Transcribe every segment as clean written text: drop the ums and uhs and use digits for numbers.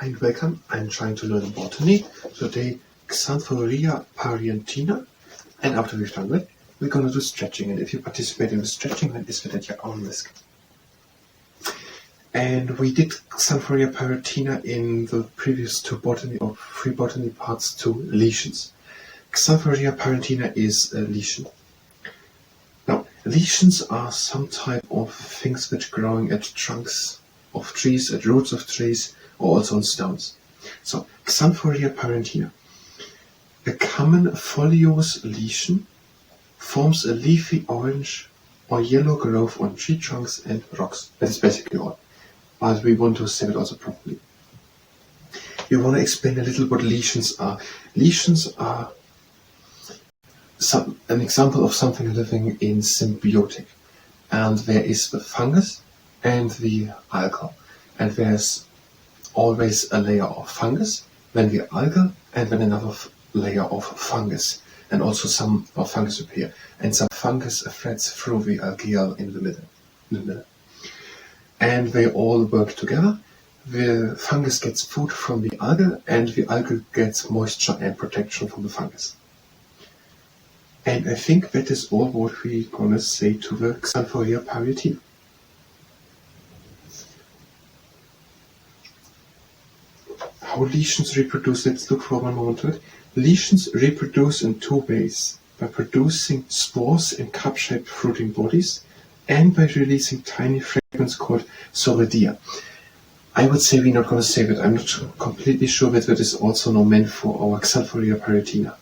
Hi and welcome. I'm trying to learn botany. Today, Xanthoria parietina. And after we've done that, we're going to do stretching. And if you participate in the stretching, then it's at your own risk. And we did Xanthoria parietina in the previous two botany or three botany parts to lesions. Xanthoria parietina is a lesion. Now, lesions are some type of things which are growing at trunks of trees, at roots of trees, or also on stones. So, Xanthoria parietina. A common foliose lesion forms a leafy orange or yellow growth on tree trunks and rocks. That is basically all. But we want to say it also properly. We want to explain a little what lesions are. Lesions are an example of something living in symbiotic. And there is the fungus and the algal. And there's always a layer of fungus, then the algal, and then another layer of fungus. And also some of fungus appear. And some fungus threads through the algal in the middle. And they all work together. The fungus gets food from the algal, and the algal gets moisture and protection from the fungus. And I think that is all what we're going to say to the Xanthoria parietina. How lesions reproduce, let's look for one moment to it. Lesions reproduce in two ways, by producing spores in cup-shaped fruiting bodies and by releasing tiny fragments called sorrhidia. I would say we're not going to say that. I'm not completely sure that that is also not meant for our Xanthoria parietina.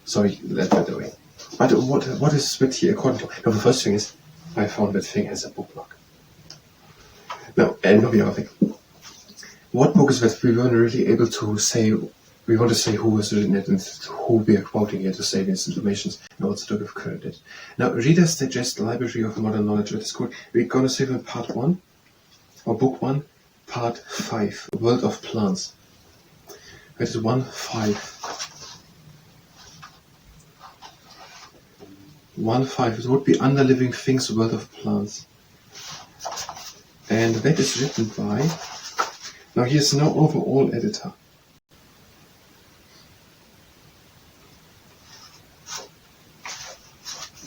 Sorry, let that away. But what is that here according to? Now, the first thing is, I found that thing has a bookmark. Now, and the other thing. What book is that? We weren't really able to say, we want to say who has written it and who we are quoting here to say these informations and also to give credit. Now, Reader's Digest Library of Modern Knowledge, that is good. We're going to say in part 1, or book 1, part 5, World of Plants. That is 1.5. 1.5, it would be Under Living Things, World of Plants. And that is written by, now here's no overall editor.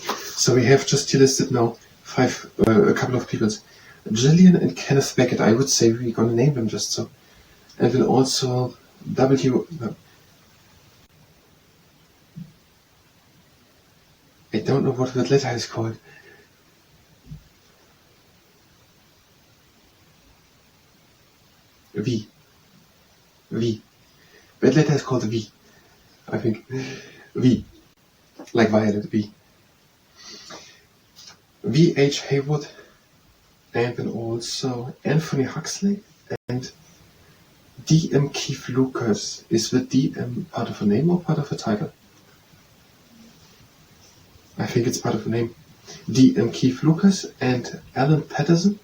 So we have just here listed now a couple of people. Gillian and Kenneth Beckett, I would say we're going to name them just so. And then also I don't know what that letter is called. V. That letter is called V. I think. V. Like violet, V. V.H. Haywood, and then also Anthony Huxley, and D.M. Keith Lucas. Is the D.M. part of a name or part of a title? I think it's part of a name. D.M. Keith Lucas and Alan Patterson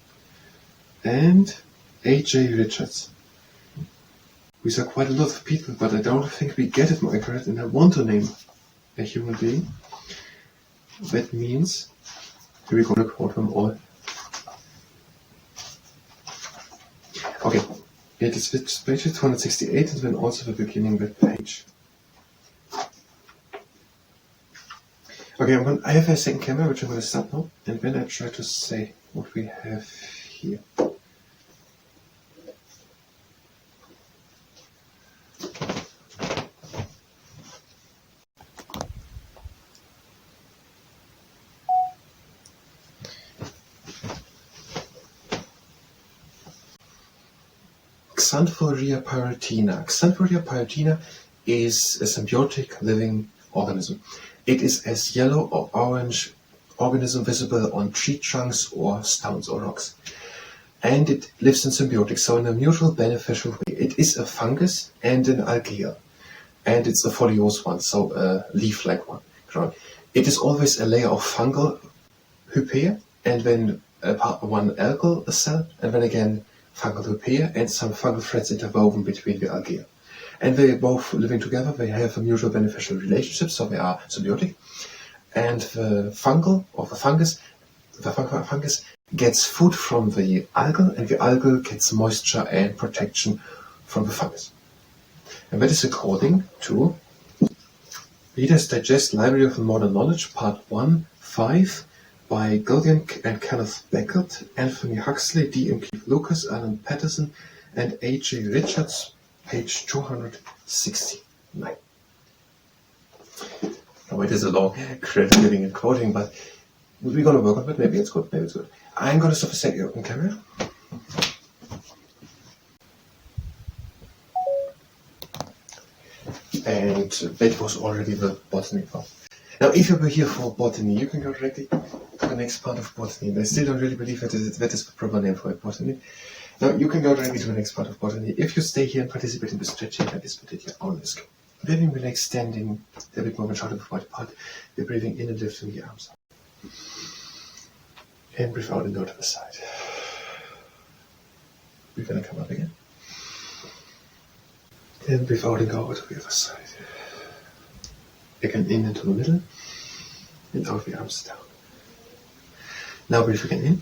and A.J. Richards. These are quite a lot of people, but I don't think we get it more accurate, and I want to name a human being. That means we're going to quote them all. Okay, it is page 268 and then also the beginning of that page. Okay, I have a second camera which I'm going to start now, and then I try to say what we have here. Xanthoria parietina. Xanthoria parietina is a symbiotic living organism. It is a yellow or orange organism visible on tree trunks or stones or rocks. And it lives in symbiotic, so in a mutual beneficial way. It is a fungus and an algal. And it's a foliose one, so a leaf-like one. It is always a layer of fungal hypaea, and then one algal cell, and then again fungal hypaea, and some fungal threads interwoven between the algae. And they both living together, they have a mutual beneficial relationship, so they are symbiotic. And the fungus gets food from the algal, and the algal gets moisture and protection from the fungus. And that is according to Reader's Digest Library of Modern Knowledge, Part 1, 5, by Gillian and Kenneth Beckett, Anthony Huxley, D.M. Keith Lucas, Alan Patterson, and A.J. Richards, page 269. Now it is a long credit giving and quoting, but we're going to work on it. Maybe it's good, maybe it's good. I'm going to stop a second open camera. And that was already the botany part. Now, if you were here for botany, you can go directly to the next part of botany. I still don't really believe that is the proper name for it, botany. Now, you can go directly to the next part of botany. If you stay here and participate in the stretching, that is put at your own risk. Very relaxed, standing, a bit more short of the part. We're breathing in and lifting the arms up. And breathe out and go to the side. We're going to come up again. And breathe out and go over to the other side. Again, in into the middle. And out the arms down. Now breathe again in.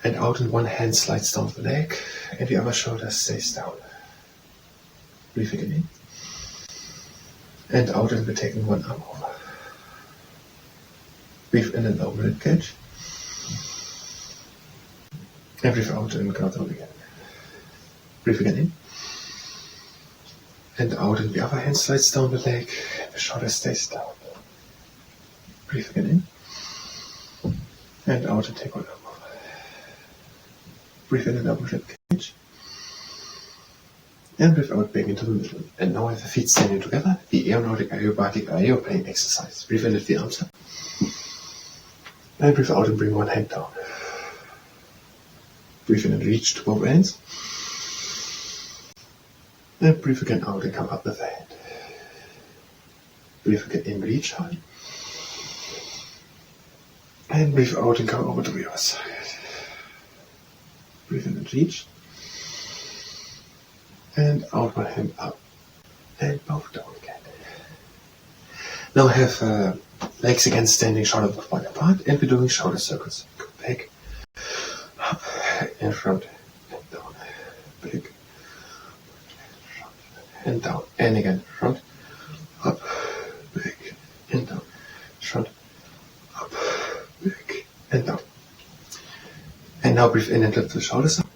And out, and one hand slides down the leg. And the other shoulder stays down. Breathe again in. And out, and we're taking one arm over. Breathe in and over rib cage. And breathe out and go down again. Breathe again in. And out, and the other hand slides down the leg, and the shoulder stays down. Breathe again in. And out, and take one arm over. Breathe in and over rib cage. And breathe out back into the middle. And now have the feet standing together, the aeronautic aerobatic aeroplane exercise. Breathe in, lift the arms up. And breathe out and bring one hand down. Breathe in and reach to both ends. And breathe again out and come up with the hand. Breathe again in, reach high. And breathe out and come over to the other side. Breathe in and reach. And out, one hand up. And both down again. Now have legs again standing shoulder wide apart, and we're doing shoulder circles. Go back, up, and front, and down, back, and down, and again, front, up, back, and down, front, up, back, and down. And now breathe in and lift the shoulders up.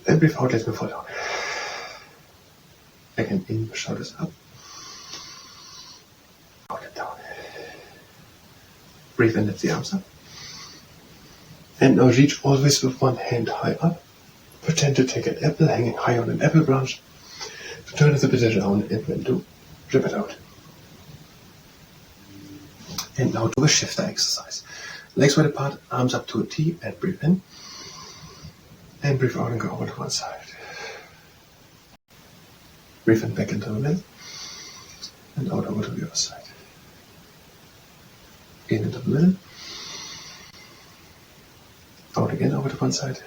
And breathe out, let them fall down. Again, in, the shoulders up. Out and down. Breathe in, lift the arms up. And now reach always with one hand high up. Pretend to take an apple hanging high on an apple branch. Turn it a bit around, and when do, rip it out. And now do a shifter exercise. Legs wide apart, arms up to a T, and breathe in. And breathe out and go over to one side. Breathe in back into the middle. And out over to the other side. In into the middle. Out again over to one side.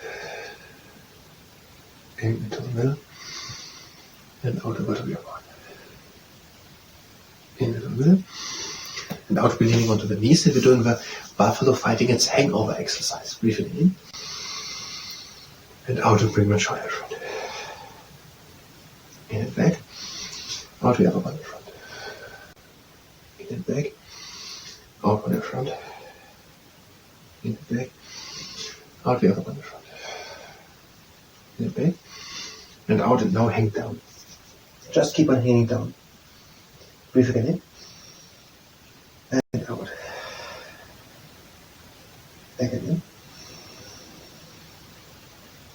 In into the middle. And out over to the other one. In into the middle. And out, we're leaning onto the knees. And we're doing the buffalo fighting its hangover exercise. Breathe in. And out and bring one shoulder in front. In and back. Out the other one in front. In and back. Out one in front. In and back. Out the other one in front. In and back. And out, and now hang down. Just keep on hanging down. Breathe again in. And out. Back again.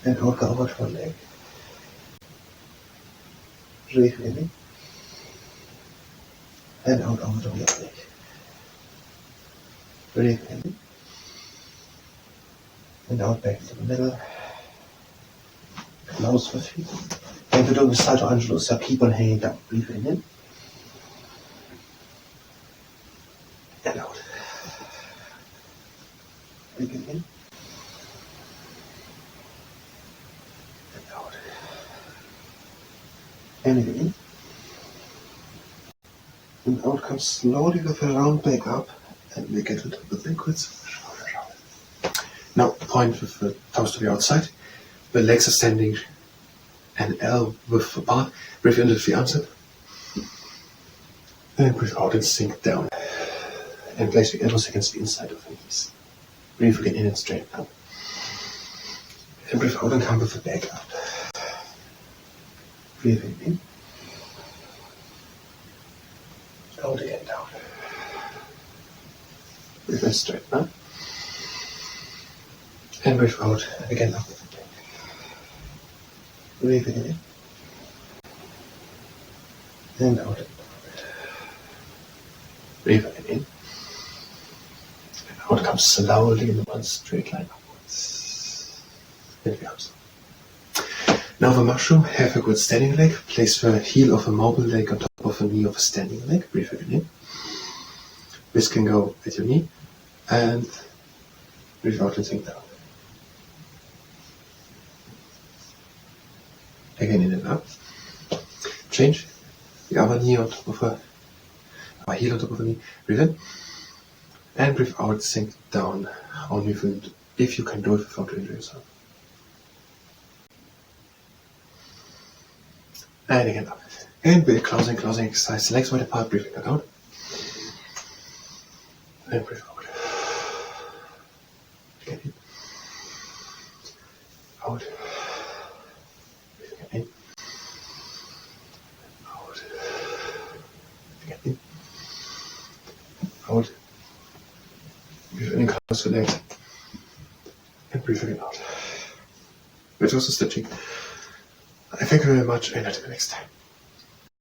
And out, go over to one leg. Breathe again in. And out over to the other leg. Breathe again in. And out back to the middle. Close the feet. And we're doing the salto angelo, so keep on hanging down. Breathe in. And out. Breathe in. And out. And again. And out comes slowly with a round back up, and we get into the liquids. Now point with the toes to the outside. The legs are standing and L with the bar. Breathe in, lift the arms up. And breathe out and sink down. And place your elbows against the inside of the knees. Breathe again in and straighten up. And breathe out and come with the back up. Breathe in. Out again down. Breathe in, straighten up. And breathe out again up with the back. Breathe in. And out. Breathe again in. And out comes slowly in one straight line upwards. And we out. Now the mushroom, have a good standing leg. Place the heel of a mobile leg on top of the knee of a standing leg. Breathe again in. This can go at your knee. And breathe out and sink down. Again in and up. Change. The other knee on top of her, our heel on top of the knee. Breathe in. And breathe out, sink down. Only if you can do it without injuring yourself. And again up. And we're closing exercise. Legs wide apart, breathing out. And breathe out. Again in. Out. Breathing in. Out. Again in. Out. Breathe in and close the legs. And breathe again out. Which was a stitching. I thank you very much and until next time.